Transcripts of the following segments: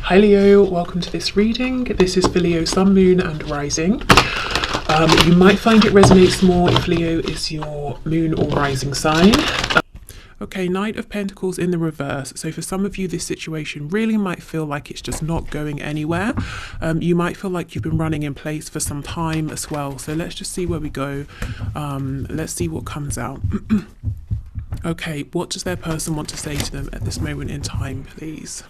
Hi Leo, welcome to this reading. This is for Leo Sun, Moon and Rising. You might find it resonates more if Leo is your Moon or Rising sign. Okay, Knight of Pentacles in the reverse. So for some of you, this situation really might feel like it's just not going anywhere. You might feel like you've been running in place for some time as well. So let's just see where we go. Let's see what comes out. Okay, what does their person want to say to them at this moment in time, please?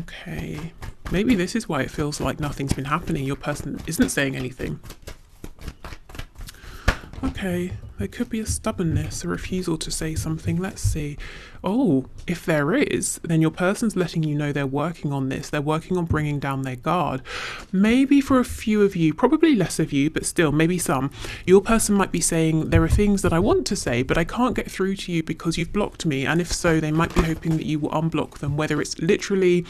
Okay, maybe this is why it feels like nothing's been happening. Your person isn't saying anything. Okay, there could be a stubbornness, a refusal to say something. Let's see. Oh, if there is, then your person's letting you know they're working on this. They're working on bringing down their guard. Maybe for a few of you, probably less of you, but still, maybe some, your person might be saying, there are things that I want to say, but I can't get through to you because you've blocked me. And if so, they might be hoping that you will unblock them, whether it's literally,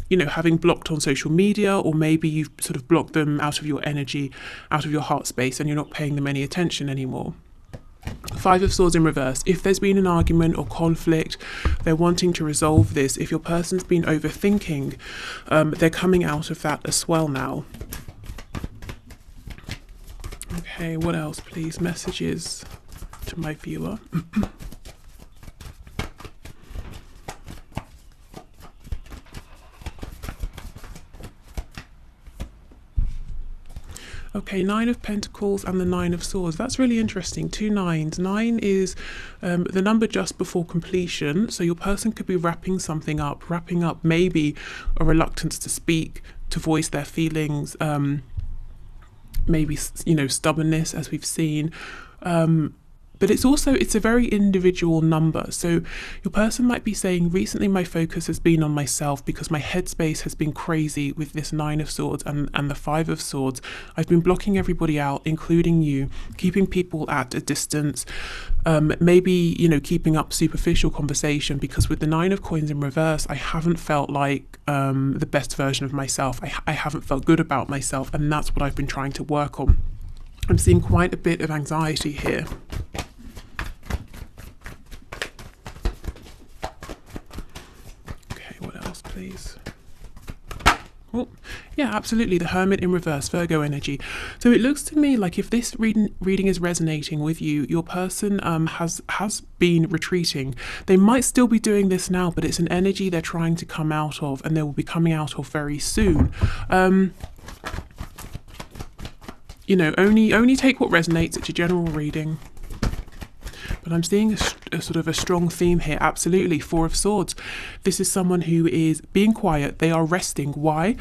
you know, having blocked on social media, or maybe you've sort of blocked them out of your energy, out of your heart space, and you're not paying them any attention anymore. Five of Swords in reverse. If there's been an argument or conflict, they're wanting to resolve this. If your person's been overthinking, they're coming out of that as well now. Okay, what else, please? Messages to my viewer. Okay, Nine of Pentacles and the Nine of Swords. That's really interesting. Two nines. Nine is the number just before completion. So your person could be wrapping something up, wrapping up maybe a reluctance to speak, to voice their feelings, maybe, you know, stubbornness, as we've seen. But it's a very individual number. So your person might be saying, recently my focus has been on myself because my headspace has been crazy with this Nine of Swords and the Five of Swords. I've been blocking everybody out, including you, keeping people at a distance, maybe, you know, keeping up superficial conversation, because with the Nine of Coins in reverse, I haven't felt like the best version of myself. I haven't felt good about myself, and that's what I've been trying to work on. I'm seeing quite a bit of anxiety here. Okay, what else, please? Oh, yeah, absolutely. The Hermit in reverse, Virgo energy. So it looks to me like if this reading is resonating with you, your person has been retreating. They might still be doing this now, but it's an energy they're trying to come out of, and they will be coming out of very soon. You know, only take what resonates. It's a general reading. But I'm seeing a sort of a strong theme here. Absolutely. Four of Swords. This is someone who is being quiet. They are resting. Why?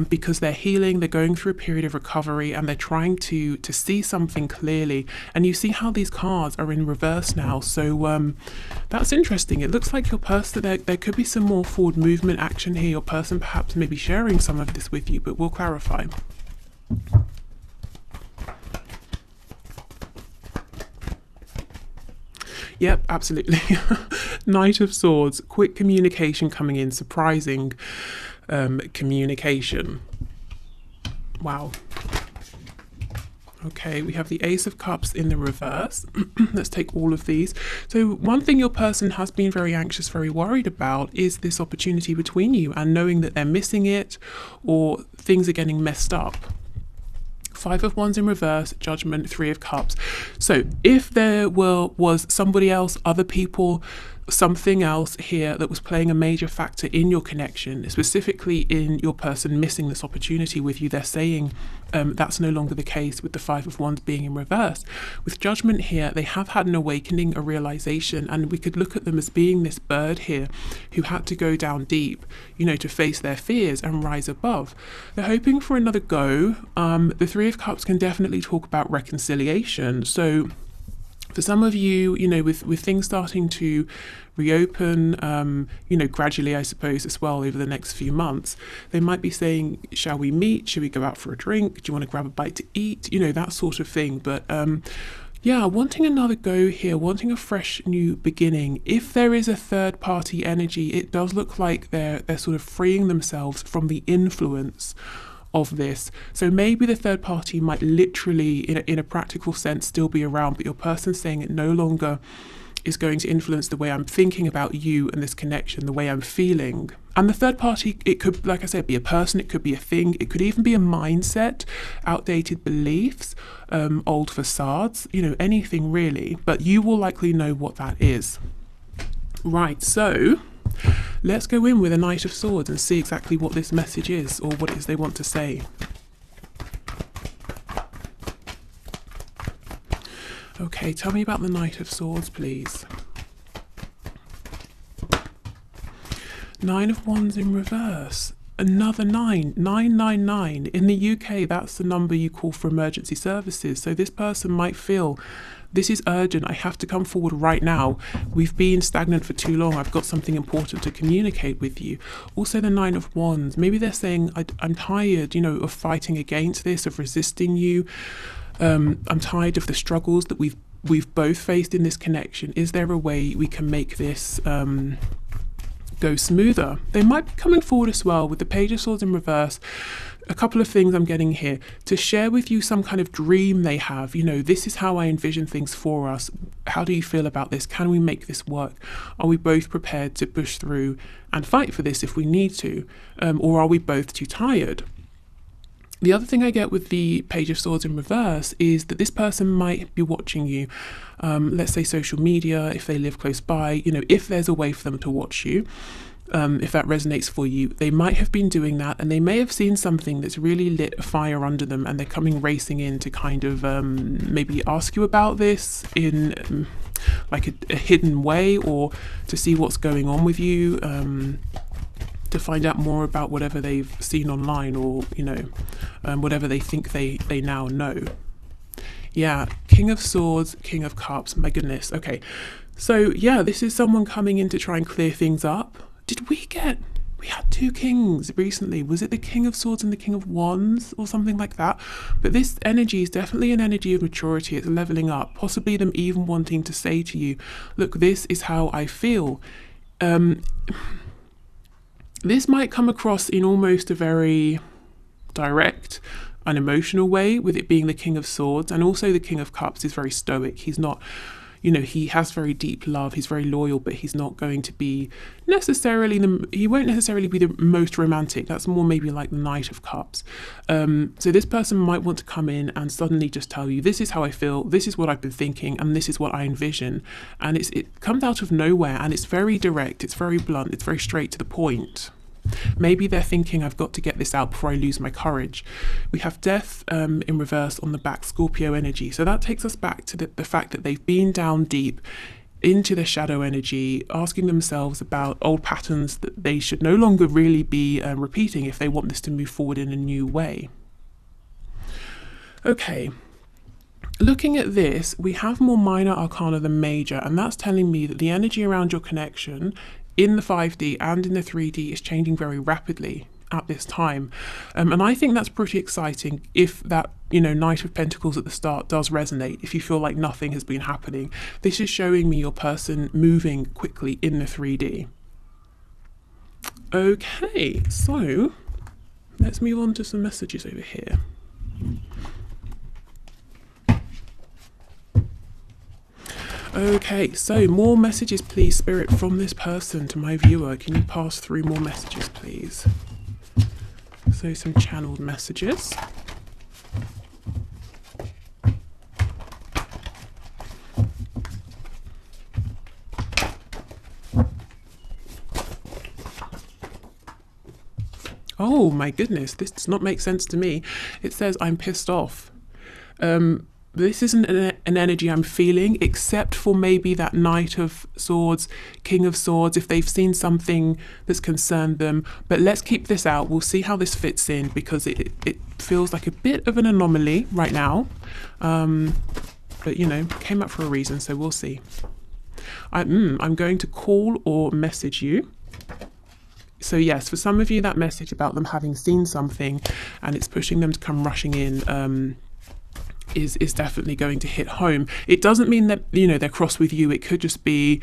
Because they're healing. They're going through a period of recovery, and they're trying to see something clearly. And you see how these cards are in reverse now. So that's interesting. It looks like your person, there could be some more forward movement action here. Your person perhaps maybe sharing some of this with you, but we'll clarify. Yep, absolutely. Knight of Swords, quick communication coming in, surprising communication. Wow. Okay, we have the Ace of Cups in the reverse. Let's take all of these. So one thing your person has been very anxious, very worried about is this opportunity between you, and knowing that they're missing it or things are getting messed up. Five of Wands in reverse, Judgment, Three of Cups. So if there was somebody else, other people, something else here that was playing a major factor in your connection, specifically in your person missing this opportunity with you, they're saying that's no longer the case with the Five of Wands being in reverse. With Judgment here, they have had an awakening, a realization, and we could look at them as being this bird here who had to go down deep, you know, to face their fears and rise above. They're hoping for another go. The Three of Cups can definitely talk about reconciliation. So for some of you, you know, with things starting to reopen, you know, gradually, I suppose, as well over the next few months, they might be saying, shall we meet? Should we go out for a drink? Do you want to grab a bite to eat? You know, that sort of thing. But yeah, wanting another go here, wanting a fresh new beginning. If there is a third party energy, it does look like they're sort of freeing themselves from the influence of this. So maybe the third party might literally, in a practical sense, still be around, but your person's saying it no longer is going to influence the way I'm thinking about you and this connection, the way I'm feeling. And the third party, it could, like I said, be a person, it could be a thing, it could even be a mindset, outdated beliefs, old facades, anything really. But you will likely know what that is. Right, so let's go in with a Knight of Swords and see exactly what this message is, or what it is they want to say. Okay, tell me about the Knight of Swords, please. Nine of Wands in reverse. Another 999. In the UK, that's the number you call for emergency services. So this person might feel, this is urgent, I have to come forward right now. We've been stagnant for too long. I've got something important to communicate with you. Also the Nine of Wands. Maybe they're saying, I'm tired, of fighting against this, of resisting you. I'm tired of the struggles that we've both faced in this connection. Is there a way we can make this go smoother? They might be coming forward as well with the Page of Swords in reverse. A couple of things I'm getting here to share with you, some kind of dream they have. This is how I envision things for us. How do you feel about this? Can we make this work? Are we both prepared to push through and fight for this if we need to? Or are we both too tired? The other thing I get with the Page of Swords in reverse is that this person might be watching you. Let's say social media, if they live close by, if there's a way for them to watch you, if that resonates for you, they might have been doing that, and they may have seen something that's really lit a fire under them, and they're coming racing in to kind of maybe ask you about this in like a hidden way, or to see what's going on with you. To find out more about whatever they've seen online, or whatever they think they now know. Yeah, King of Swords, King of Cups, my goodness. Okay, so yeah, this is someone coming in to try and clear things up. We had two kings recently. Was it the King of Swords and the King of Wands or something like that? But this energy is definitely an energy of maturity. It's leveling up, possibly them even wanting to say to you, look, this is how I feel. This might come across in almost a very direct, unemotional way, with it being the King of Swords, and also the King of Cups is very stoic. He's not, he has very deep love, he's very loyal, but he's not going to be necessarily, he won't necessarily be the most romantic. That's more maybe like the Knight of Cups. So this person might want to come in and suddenly just tell you, this is how I feel, this is what I've been thinking, and this is what I envision. And it comes out of nowhere, and it's very direct, it's very blunt, it's very straight to the point. Maybe they're thinking, I've got to get this out before I lose my courage. We have Death in reverse on the back, Scorpio energy. So that takes us back to the fact that they've been down deep into the shadow energy, asking themselves about old patterns that they should no longer really be repeating if they want this to move forward in a new way. Okay. Looking at this, we have more minor arcana than major, and that's telling me that the energy around your connection in the 5D and in the 3D is changing very rapidly at this time. And I think that's pretty exciting if that, Knight of Pentacles at the start does resonate, if you feel like nothing has been happening. This is showing me your person moving quickly in the 3D. Okay, so let's move on to some messages over here. Okay, so more messages, please, Spirit, from this person to my viewer. Can you pass through more messages, please? So some channeled messages. Oh my goodness, this does not make sense to me. It says, I'm pissed off. This isn't an energy I'm feeling, except for maybe that Knight of Swords, King of Swords, if they've seen something that's concerned them. But let's keep this out. We'll see how this fits in, because it feels like a bit of an anomaly right now. But, came up for a reason, so we'll see. I'm going to call or message you. So yes, for some of you, that message about them having seen something and it's pushing them to come rushing in, is definitely going to hit home. It doesn't mean that, they're cross with you. It could just be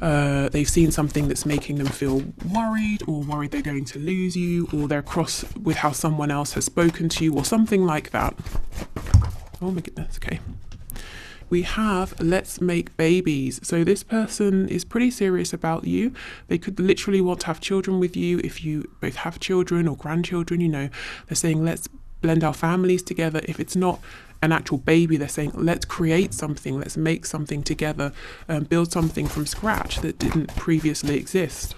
they've seen something that's making them feel worried, or worried they're going to lose you, or they're cross with how someone else has spoken to you, or something like that. Oh my goodness, okay. We have let's make babies. So this person is pretty serious about you. They could literally want to have children with you. If you both have children or grandchildren, you know, they're saying let's blend our families together. If it's not an actual baby, they're saying let's create something, let's make something together, build something from scratch that didn't previously exist.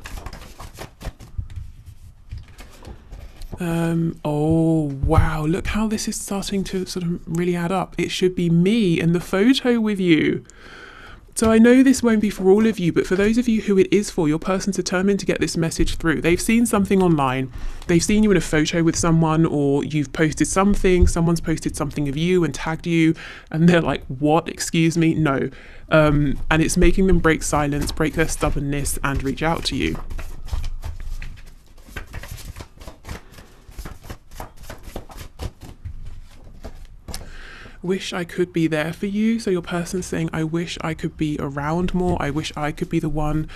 Oh wow, look how this is starting to sort of really add up. It should be me in the photo with you. So I know this won't be for all of you, but for those of you who it is for, your person's determined to get this message through. They've seen something online, they've seen you in a photo with someone, or you've posted something, someone's posted something of you and tagged you, and they're like, what, excuse me, no. And it's making them break silence, break their stubbornness, and reach out to you. Wish I could be there for you. So your person's saying, I wish I could be around more. I wish I could be the one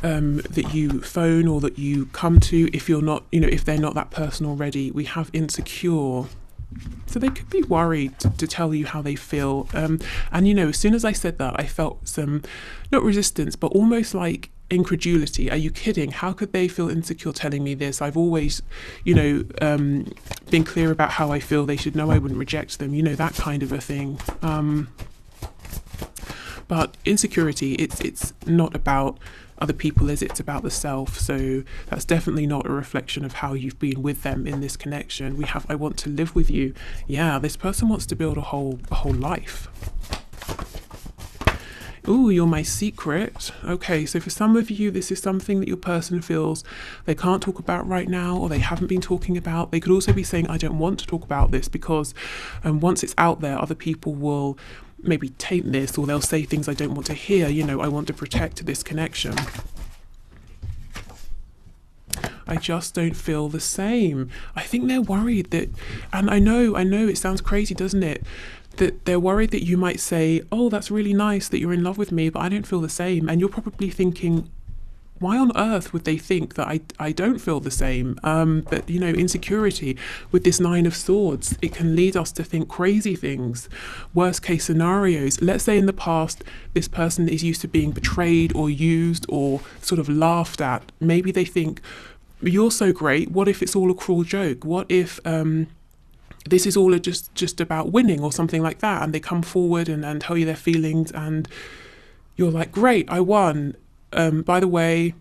that you phone or that you come to if you're not, you know, if they're not that person already. We have insecure. So they could be worried to tell you how they feel. And, you know, as soon as I said that, I felt some, not resistance, but almost like incredulity. Are you kidding? How could they feel insecure telling me this? I've always, you know, been clear about how I feel. They should know I wouldn't reject them, you know, that kind of a thing. But insecurity, it's not about other people, is it's about the self. So that's definitely not a reflection of how you've been with them in this connection. We have, I want to live with you. Yeah, this person wants to build a whole life. Ooh, you're my secret. Okay, so for some of you, this is something that your person feels they can't talk about right now, or they haven't been talking about. They could also be saying, I don't want to talk about this because once it's out there, other people will maybe taint this, or they'll say things I don't want to hear. You know, I want to protect this connection. I just don't feel the same. I think they're worried that, and I know it sounds crazy, doesn't it? That they're worried that you might say, oh, that's really nice that you're in love with me, but I don't feel the same. And you're probably thinking, why on earth would they think that I don't feel the same? But, you know, insecurity with this 9 of Swords, it can lead us to think crazy things, worst case scenarios. Let's say in the past, this person is used to being betrayed or used or sort of laughed at. Maybe they think, you're so great. What if it's all a cruel joke? What if this is all just about winning or something like that? And they come forward and tell you their feelings, and you're like, great, I won. By the way,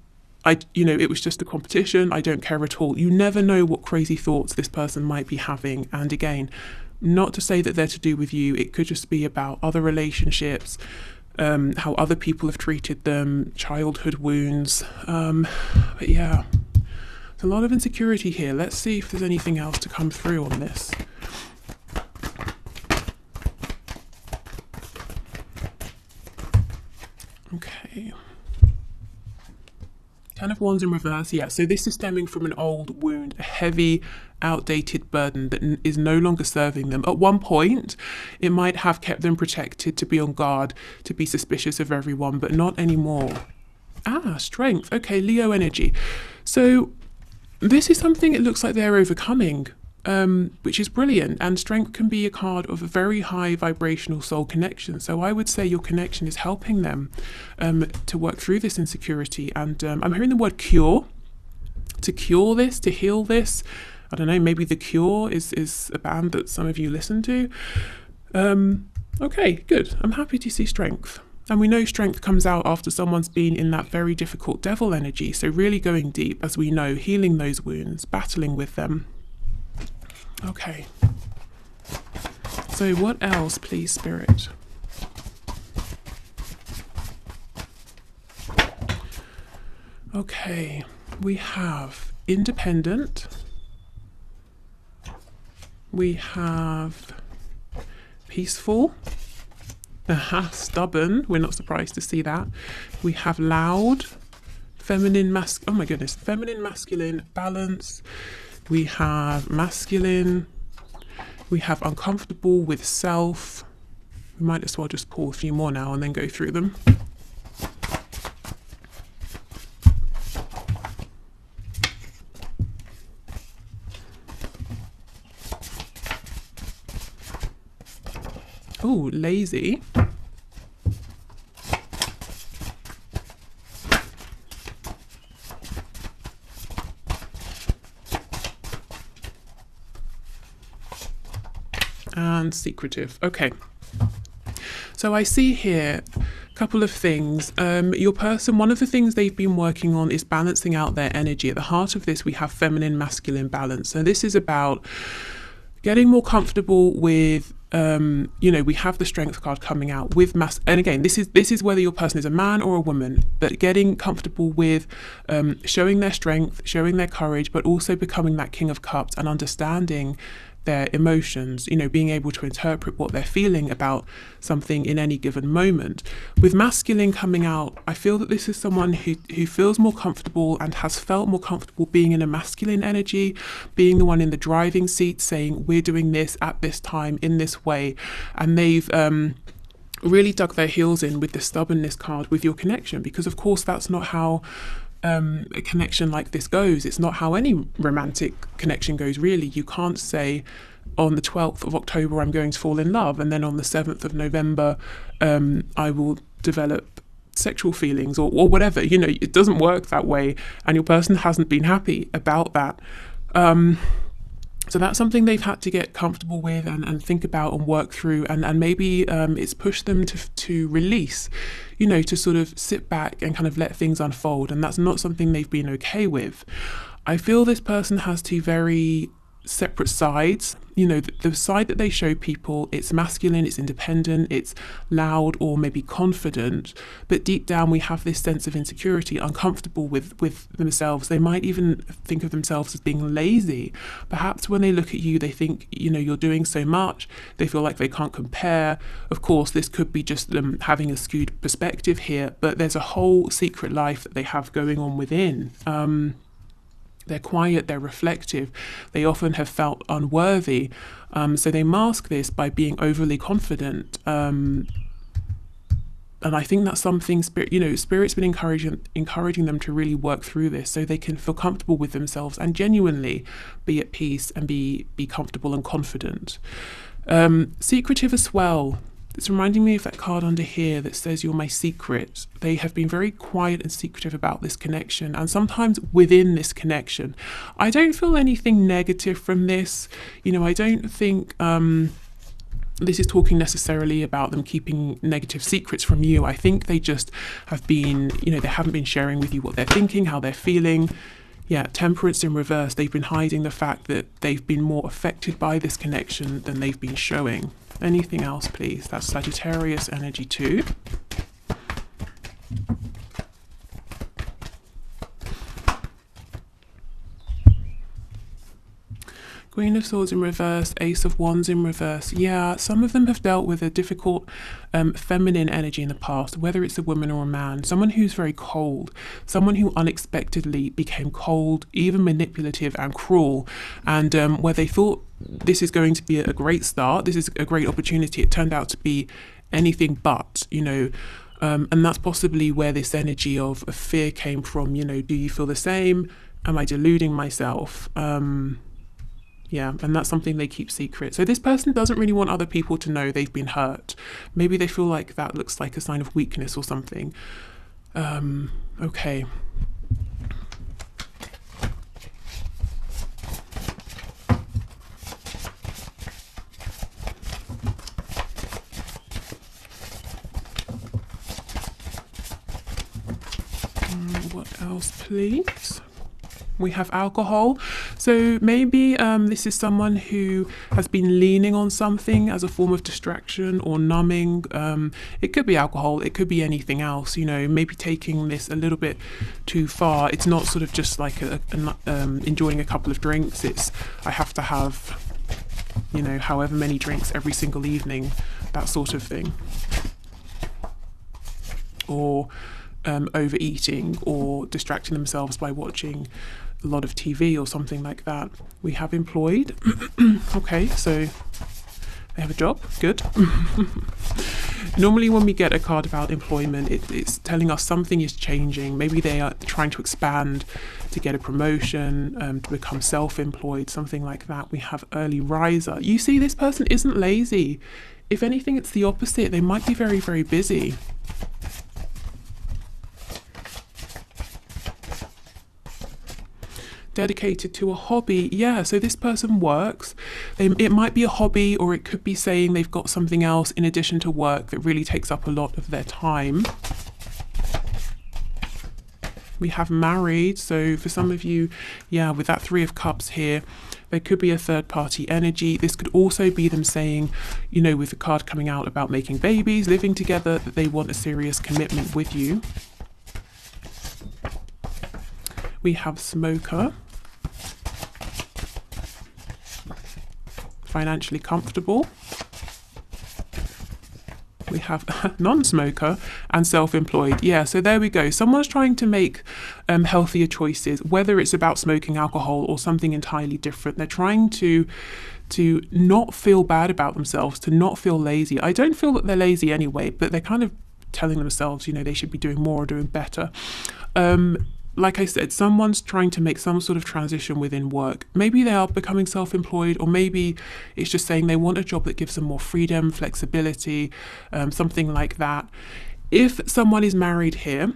it was just a competition. I don't care at all. You never know what crazy thoughts this person might be having. And again, not to say that they're to do with you. It could just be about other relationships, how other people have treated them, childhood wounds. But yeah, there's a lot of insecurity here. Let's see if there's anything else to come through on this. Okay. 10 of Wands in reverse, yeah. So this is stemming from an old wound, a heavy, outdated burden that is no longer serving them. At one point, it might have kept them protected, to be on guard, to be suspicious of everyone, but not anymore. Strength. Okay, Leo energy. So this is something it looks like they're overcoming, which is brilliant. And strength can be a card of a very high vibrational soul connection. So I would say your connection is helping them to work through this insecurity. And I'm hearing the word cure, to cure this, to heal this. I don't know, maybe The Cure is a band that some of you listen to. Okay, good. I'm happy to see strength. And we know strength comes out after someone's been in that very difficult devil energy. So really going deep, as we know, healing those wounds, battling with them. Okay. So what else, please, Spirit? Okay, we have independent. We have peaceful. Stubborn. We're not surprised to see that. We have loud, feminine, oh my goodness, feminine, masculine, balance. We have masculine. We have uncomfortable with self. We might as well just pull a few more now and then go through them. Oh, lazy. And secretive. Okay. So I see here a couple of things. Your person, one of the things they've been working on is balancing out their energy. At the heart of this, we have feminine, masculine balance. So this is about getting more comfortable with, we have the strength card coming out with and again, this is whether your person is a man or a woman, but getting comfortable with showing their strength, showing their courage, but also becoming that King of Cups and understanding their emotions, being able to interpret what they're feeling about something in any given moment. With masculine coming out, I feel that this is someone who feels more comfortable and has felt more comfortable being in a masculine energy, being the one in the driving seat, saying, we're doing this at this time in this way. And they've really dug their heels in with the stubbornness card with your connection, because of course that's not how a connection like this goes. It's not how any romantic connection goes, really. You can't say on the 12th of October I'm going to fall in love, and then on the 7th of November I will develop sexual feelings or whatever. It doesn't work that way, and your person hasn't been happy about that. So that's something they've had to get comfortable with and think about and work through, and maybe it's pushed them to release, to sort of sit back and kind of let things unfold, and that's not something they've been okay with. I feel this person has two very separate sides. The side that they show people, it's masculine, it's independent, it's loud or maybe confident, but deep down we have this sense of insecurity, uncomfortable with themselves. They might even think of themselves as being lazy. Perhaps when they look at you, they think, you're doing so much, they feel like they can't compare. Of course, this could be just them having a skewed perspective here, but there's a whole secret life that they have going on within. They're quiet, they're reflective, they often have felt unworthy, so they mask this by being overly confident. And I think that's something Spirit's been encouraging them to really work through this, so they can feel comfortable with themselves and genuinely be at peace and be comfortable and confident. Secretive as well. It's reminding me of that card under here that says you're my secret. They have been very quiet and secretive about this connection, and sometimes within this connection. I don't feel anything negative from this. I don't think this is talking necessarily about them keeping negative secrets from you. I think they just have been, they haven't been sharing with you what they're thinking, how they're feeling. Yeah, Temperance in reverse. They've been hiding the fact that they've been more affected by this connection than they've been showing. Anything else, please? That's Sagittarius energy too. Queen of Swords in reverse, Ace of Wands in reverse. Yeah, some of them have dealt with a difficult feminine energy in the past, whether it's a woman or a man. Someone who's very cold, someone who unexpectedly became cold, even manipulative and cruel, and where they thought this is going to be a great start, this is a great opportunity, it turned out to be anything but, and that's possibly where this energy of fear came from. Do you feel the same? Am I deluding myself? Yeah, and that's something they keep secret. So this person doesn't really want other people to know they've been hurt. Maybe they feel like that looks like a sign of weakness or something. Okay. What else, please? We have alcohol. So maybe this is someone who has been leaning on something as a form of distraction or numbing. It could be alcohol, it could be anything else, maybe taking this a little bit too far. It's not sort of just like enjoying a couple of drinks. It's I have to have, however many drinks every single evening, that sort of thing. Or overeating or distracting themselves by watching a lot of TV or something like that. We have employed. Okay, so they have a job. Good. Normally when we get a card about employment, it's telling us something is changing. Maybe they are trying to expand, to get a promotion, to become self-employed, something like that. We have early riser. You see, this person isn't lazy. if anything, it's the opposite. They might be very, very busy. Dedicated to a hobby. Yeah, so this person works. It might be a hobby, or it could be saying they've got something else in addition to work that really takes up a lot of their time. We have married. So for some of you, yeah, with that 3 of Cups here, there could be a third party energy. This could also be them saying, you know, with the card coming out about making babies, living together, that they want a serious commitment with you. We have smoker. Financially comfortable. We have non-smoker and self-employed. Yeah, so there we go. Someone's trying to make healthier choices, whether it's about smoking alcohol or something entirely different. They're trying to not feel bad about themselves, to not feel lazy. I don't feel that they're lazy anyway, but they're kind of telling themselves, you know, they should be doing more or doing better. Like I said, someone's trying to make some sort of transition within work. Maybe they are becoming self-employed, or maybe it's just saying they want a job that gives them more freedom, flexibility, something like that. If someone is married here,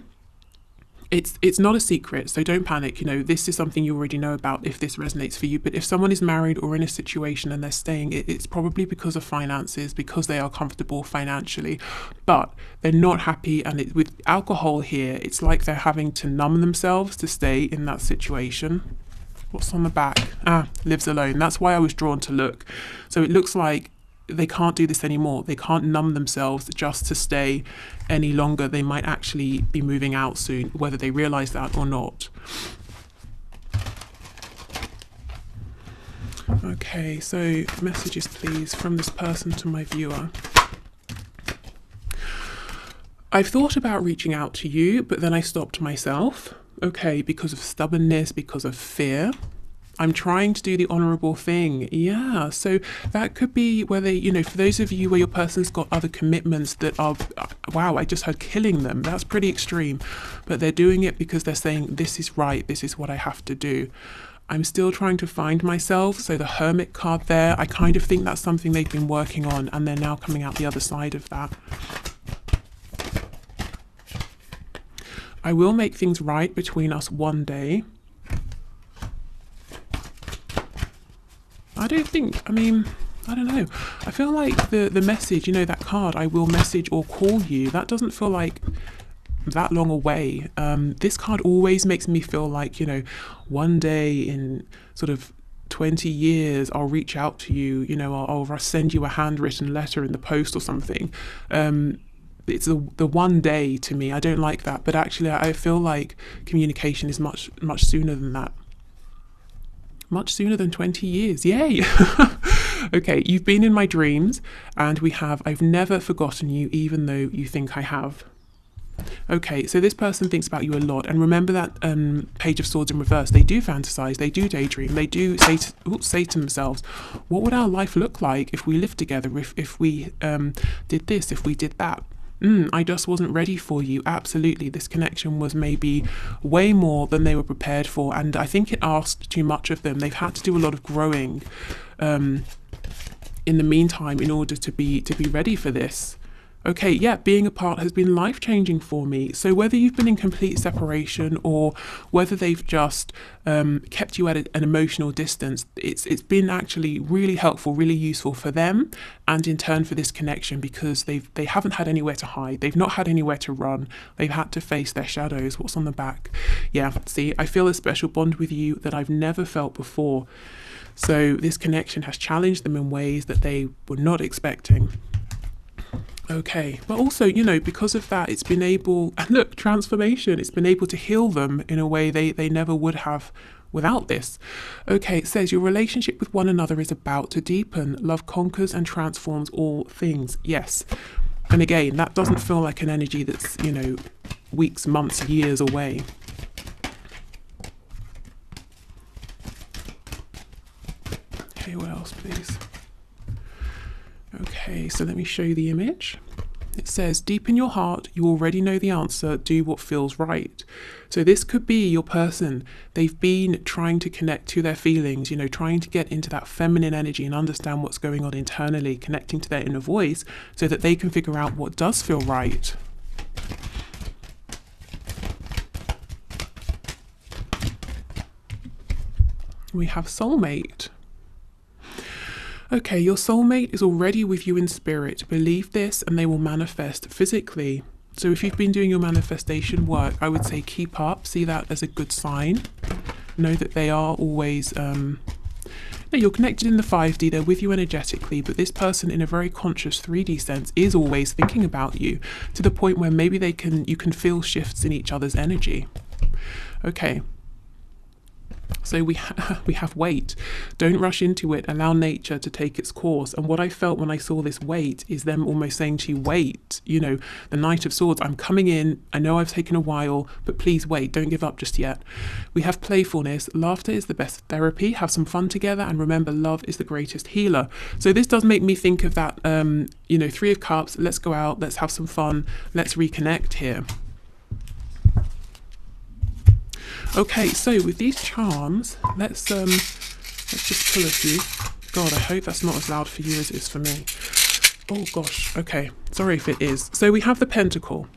it's not a secret, so don't panic. You know, this is something you already know about if this resonates for you. But if someone is married or in a situation and they're staying, it's probably because of finances, because they are comfortable financially, but they're not happy. And with alcohol here, it's like they're having to numb themselves to stay in that situation. What's on the back? Lives alone. That's why I was drawn to look. So it looks like they can't do this anymore. They can't numb themselves just to stay any longer. They might actually be moving out soon, whether they realize that or not. Okay, so messages please from this person to my viewer. I've thought about reaching out to you, but then I stopped myself. Okay, because of stubbornness, because of fear. I'm trying to do the honourable thing. Yeah, so that could be whether, you know, for those of you where your person's got other commitments that are, wow, I just heard killing them. That's pretty extreme. But they're doing it because they're saying, this is right, this is what I have to do. I'm still trying to find myself. So the Hermit card there, I kind of think that's something they've been working on, and they're now coming out the other side of that. I will make things right between us one day. I don't know. I feel like the message, you know, that card, I will message or call you, that doesn't feel like that long away. This card always makes me feel like, you know, one day in sort of 20 years, I'll reach out to you, you know, I'll send you a handwritten letter in the post or something. It's the one day to me. I don't like that. But actually, I feel like communication is much, much sooner than that. Much sooner than 20 years. Yay. Okay, you've been in my dreams, and I've never forgotten you, even though you think I have. Okay, so this person thinks about you a lot. And remember that Page of Swords in reverse. They do fantasize, they do daydream, they do say to themselves, what would our life look like if we lived together, if we did this, if we did that? I just wasn't ready for you. Absolutely. This connection was maybe way more than they were prepared for. And I think it asked too much of them. They've had to do a lot of growing in the meantime in order to be ready for this. Okay, yeah, being apart has been life-changing for me. So whether you've been in complete separation or whether they've just kept you at an emotional distance, it's been actually really helpful, really useful for them, and in turn for this connection, because they haven't had anywhere to hide. They've not had anywhere to run. They've had to face their shadows. What's on the back? Yeah, see, I feel a special bond with you that I've never felt before. So this connection has challenged them in ways that they were not expecting. Okay, but also, you know, because of that, it's been able, and look, transformation, it's been able to heal them in a way they never would have without this. Okay, it says your relationship with one another is about to deepen. Love conquers and transforms all things. Yes. And again, that doesn't feel like an energy that's, you know, weeks, months, years away. Okay, what else, please? Okay, so let me show you the image. It says, deep in your heart, you already know the answer, do what feels right. So this could be your person. They've been trying to connect to their feelings, trying to get into that feminine energy and understand what's going on internally, connecting to their inner voice so that they can figure out what does feel right. We have soulmate. Okay, your soulmate is already with you in spirit. Believe this and they will manifest physically. So if you've been doing your manifestation work, I would say keep up. See that as a good sign. Know that they are always, you're connected in the 5D. They're with you energetically, but this person in a very conscious 3D sense is always thinking about you to the point where maybe you can feel shifts in each other's energy. Okay. So we have wait. Don't rush into it. Allow nature to take its course. And what I felt when I saw this wait is them almost saying to you, wait, the Knight of Swords, I'm coming in. I know I've taken a while, but please wait. Don't give up just yet. We have playfulness. Laughter is the best therapy. Have some fun together. And remember, love is the greatest healer. So this does make me think of that, 3 of Cups. Let's go out. Let's have some fun. Let's reconnect here. Okay, so with these charms, let's just pull a few. God, I hope that's not as loud for you as it is for me. Oh gosh, okay, sorry if it is. So we have the Pentacle.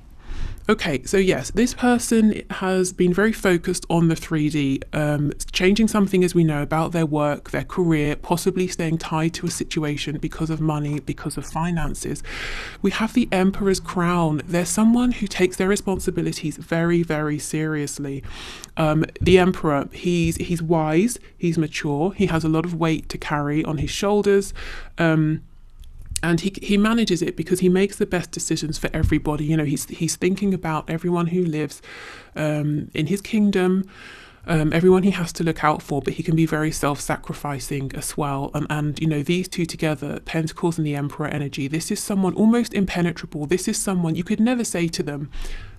Okay, so yes, this person has been very focused on the 3D, changing something, as we know, about their work, their career, possibly staying tied to a situation because of money, because of finances. We have the Emperor's crown. There's someone who takes their responsibilities very, very seriously. The Emperor, he's wise, he's mature, he has a lot of weight to carry on his shoulders. And he manages it because he makes the best decisions for everybody. He's thinking about everyone who lives in his kingdom, everyone he has to look out for, but he can be very self-sacrificing as well. And these two together, Pentacles and the Emperor energy, this is someone almost impenetrable. This is someone you could never say to them,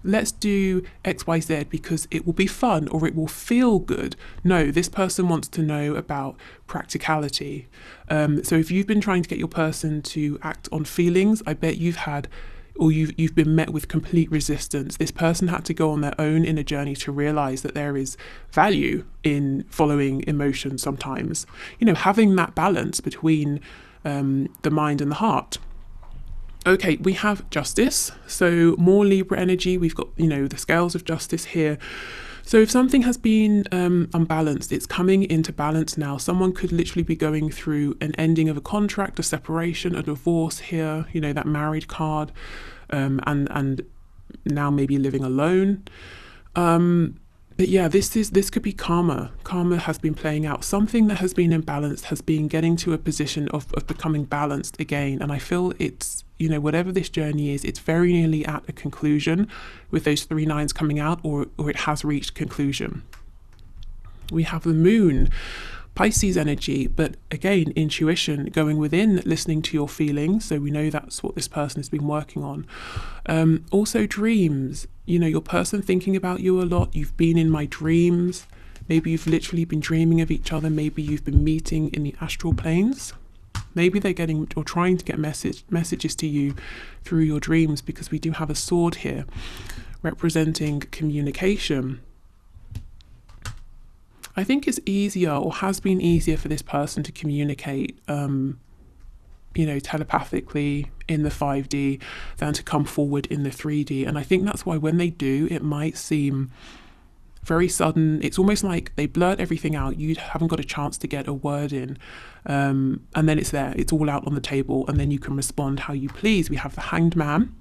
let's do XYZ because it will be fun or it will feel good. No, this person wants to know about practicality. So if you've been trying to get your person to act on feelings, I bet you've been met with complete resistance. This person had to go on their own inner journey to realize that there is value in following emotion sometimes. Having that balance between the mind and the heart. Okay, we have Justice. So more Libra energy. We've got, the scales of justice here. So if something has been unbalanced, it's coming into balance now. Someone could literally be going through an ending of a contract, a separation, a divorce here, that married card, and now maybe living alone. But yeah, this could be karma. Karma has been playing out. Something that has been imbalanced has been getting to a position of becoming balanced again. And I feel it's, whatever this journey is, it's very nearly at a conclusion with those 3 nines coming out, or it has reached conclusion. We have the Moon, Pisces energy, but again, intuition, going within, listening to your feelings. So we know that's what this person has been working on. Also dreams, your person thinking about you a lot. You've been in my dreams. Maybe you've literally been dreaming of each other. Maybe you've been meeting in the astral planes. Maybe they're getting or trying to get messages to you through your dreams, because we do have a sword here representing communication. I think it's easier, or has been easier, for this person to communicate, telepathically in the 5D than to come forward in the 3D. And I think that's why when they do, it might seem very sudden. It's almost like they blurt everything out. You haven't got a chance to get a word in. And then it's there. It's all out on the table. And then you can respond how you please. We have the Hanged Man.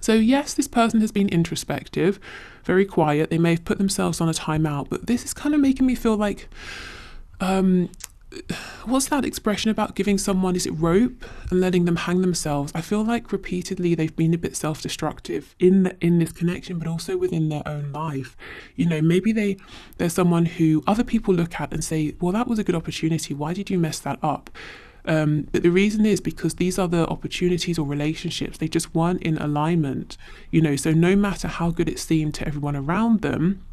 So yes, this person has been introspective, very quiet. They may have put themselves on a timeout, but this is kind of making me feel like, what's that expression about giving someone, is it rope, and letting them hang themselves? I feel like repeatedly they've been a bit self-destructive in this connection, but also within their own life. Maybe there's someone who other people look at and say, well, that was a good opportunity. Why did you mess that up? But the reason is because these other opportunities or relationships, they just weren't in alignment, so no matter how good it seemed to everyone around them,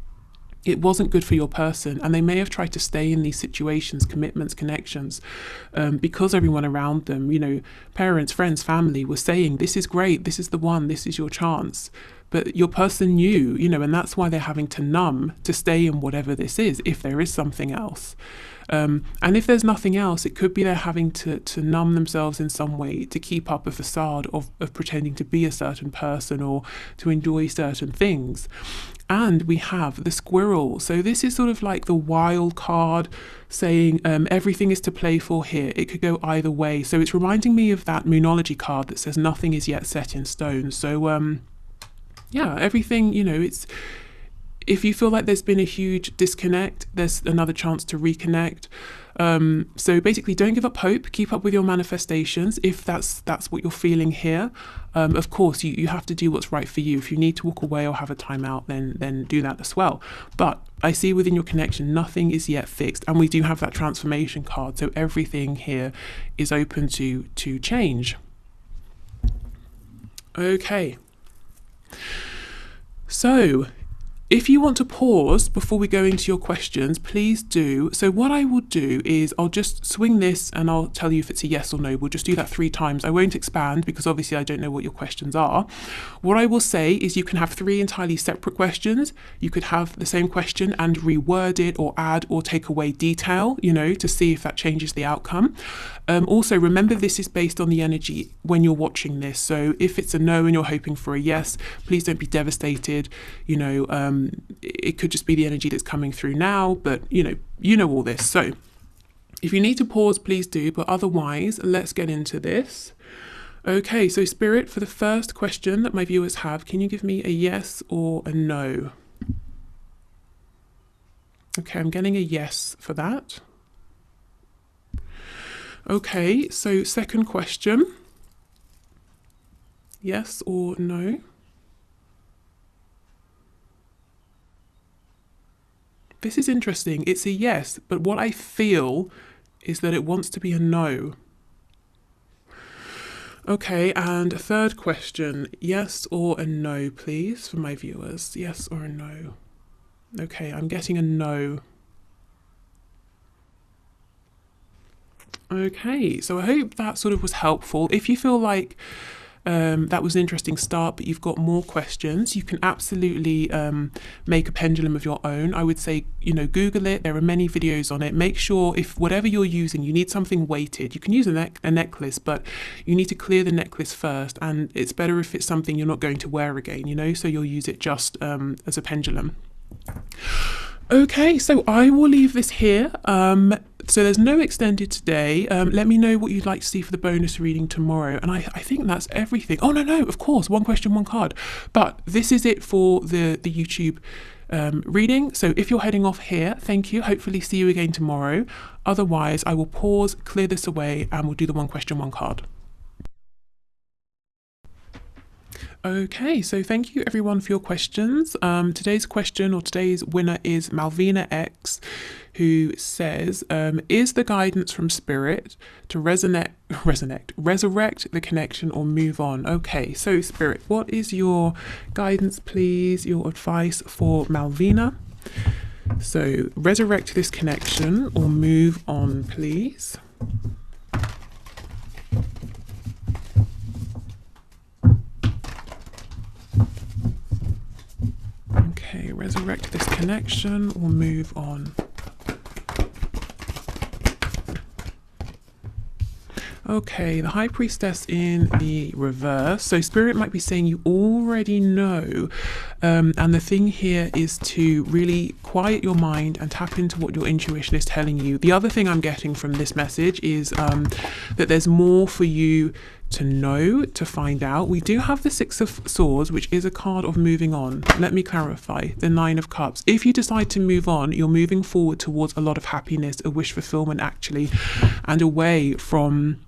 it wasn't good for your person, and they may have tried to stay in these situations, commitments, connections, because everyone around them, parents, friends, family, was saying, this is great, this is the one, this is your chance. But your person knew, and that's why they're having to numb to stay in whatever this is, if there is something else. And if there's nothing else, it could be they're having to numb themselves in some way to keep up a facade of pretending to be a certain person or to enjoy certain things. And we have the squirrel. So this is sort of like the wild card saying everything is to play for here. It could go either way. So it's reminding me of that Moonology card that says nothing is yet set in stone. So everything, it's, if you feel like there's been a huge disconnect, there's another chance to reconnect. So basically, don't give up hope. Keep up with your manifestations if that's what you're feeling here. Of course, you have to do what's right for you. If you need to walk away or have a timeout, then do that as well. But I see within your connection, nothing is yet fixed, and we do have that transformation card. So everything here is open to change. Okay. So if you want to pause before we go into your questions, please do. So what I will do is I'll just swing this and I'll tell you if it's a yes or no. We'll just do that 3 times. I won't expand because obviously I don't know what your questions are. What I will say is you can have 3 entirely separate questions. You could have the same question and reword it or add or take away detail, to see if that changes the outcome. Also, remember this is based on the energy when you're watching this. So if it's a no and you're hoping for a yes, please don't be devastated. It could just be the energy that's coming through now, but you know all this. So if you need to pause, please do, but otherwise, let's get into this. Okay, so Spirit, for the first question that my viewers have, can you give me a yes or a no? Okay, I'm getting a yes for that. Okay, so second question, yes or no? This is interesting. It's a yes, but what I feel is that it wants to be a no. Okay, and a third question, yes or a no, please, for my viewers. Yes or a no? Okay, I'm getting a no. Okay, so I hope that sort of was helpful. If you feel like that was an interesting start, but you've got more questions, you can absolutely make a pendulum of your own. I would say, Google it. There are many videos on it. Make sure if whatever you're using, you need something weighted. You can use a necklace, but you need to clear the necklace first. And it's better if it's something you're not going to wear again, so you'll use it just as a pendulum. Okay, so I will leave this here. So there's no extended today. Let me know what you'd like to see for the bonus reading tomorrow. And I think that's everything. Oh, no, of course. 1 question, 1 card. But this is it for the YouTube reading. So if you're heading off here, thank you. Hopefully see you again tomorrow. Otherwise, I will pause, clear this away, and we'll do the 1 question, 1 card. Okay, so thank you everyone for your questions. Today's question or today's winner is Malvina X, who says, is the guidance from Spirit to resurrect the connection or move on? Okay, so Spirit, what is your guidance, please, your advice for Malvina? So resurrect this connection or move on, please. Okay, resurrect this connection or move on. Okay, the High Priestess in the reverse. So Spirit might be saying you already know. And the thing here is to really quiet your mind and tap into what your intuition is telling you. The other thing I'm getting from this message is that there's more for you to know, to find out. We do have the 6 of Swords, which is a card of moving on. Let me clarify. The 9 of Cups. If you decide to move on, you're moving forward towards a lot of happiness, a wish fulfillment actually, and away from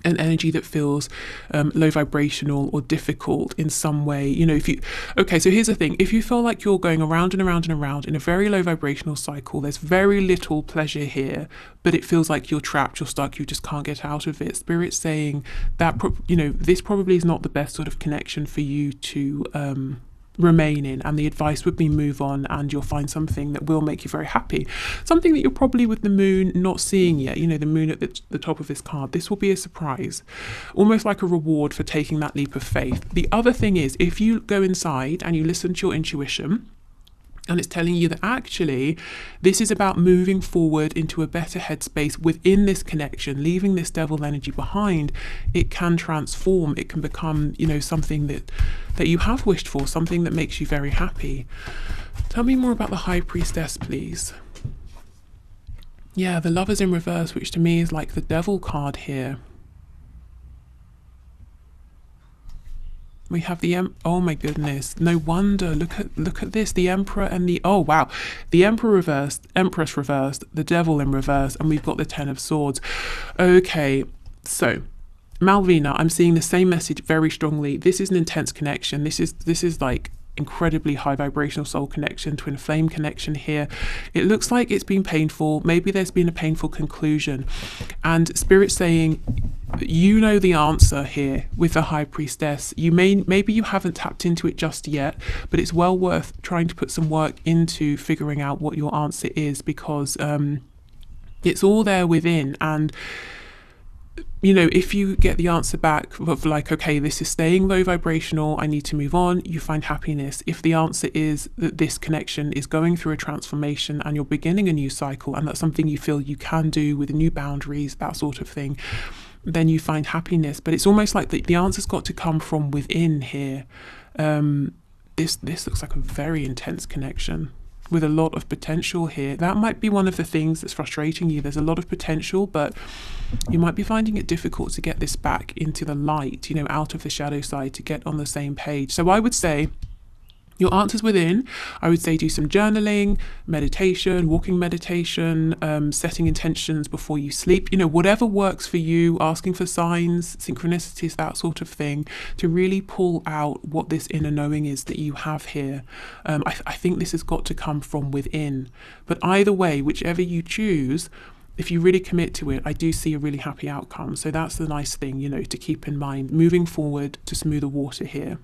an energy that feels low vibrational or difficult in some way. Okay, so here's the thing. If you feel like you're going around and around and around in a very low vibrational cycle, there's very little pleasure here, but it feels like you're trapped, you're stuck, you just can't get out of it. Spirit's saying that, this probably is not the best sort of connection for you to remain in, and the advice would be move on, and you'll find something that will make you very happy, something that you're probably with the moon not seeing yet. You know, the moon at the top of this card, this will be a surprise, almost like a reward for taking that leap of faith. The other thing is, if you go inside and you listen to your intuition, and it's telling you that actually this is about moving forward into a better headspace within this connection, leaving this devil energy behind, it can transform. It can become, you know, something that you have wished for, something that makes you very happy. Tell me more about the High Priestess, please. Yeah, the Lovers in reverse, which to me is like the devil card here. We have the oh my goodness, no wonder, look at this, the Emperor and the, oh wow, the Emperor reversed, Empress reversed, the Devil in reverse, and we've got the Ten of Swords. Okay, so Malvina, I'm seeing the same message very strongly. This is an intense connection. This is like incredibly high vibrational soul connection, twin flame connection here. It looks like it's been painful. Maybe there's been a painful conclusion, and Spirit's saying, you know the answer here with the High Priestess. Maybe you haven't tapped into it just yet, but it's well worth trying to put some work into figuring out what your answer is, because it's all there within. And you know, if you get the answer back of like, okay, this is staying low vibrational, I need to move on, you find happiness. If the answer is that this connection is going through a transformation and you're beginning a new cycle, and that's something you feel you can do with new boundaries, that sort of thing, then you find happiness. But it's almost like the answer's got to come from within here. This looks like a very intense connection with a lot of potential here. That might be one of the things that's frustrating you. There's a lot of potential, but you might be finding it difficult to get this back into the light, you know, out of the shadow side, to get on the same page. So I would say your answer's within. I would say do some journaling, meditation, walking meditation, setting intentions before you sleep, you know, whatever works for you, asking for signs, synchronicities, that sort of thing, to really pull out what this inner knowing is that you have here. I think this has got to come from within. But either way, whichever you choose, if you really commit to it, I do see a really happy outcome. So that's the nice thing, you know, to keep in mind moving forward to smoother water here.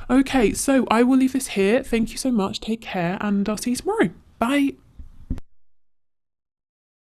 Okay, so I will leave this here. Thank you so much. Take care, and I'll see you tomorrow. Bye.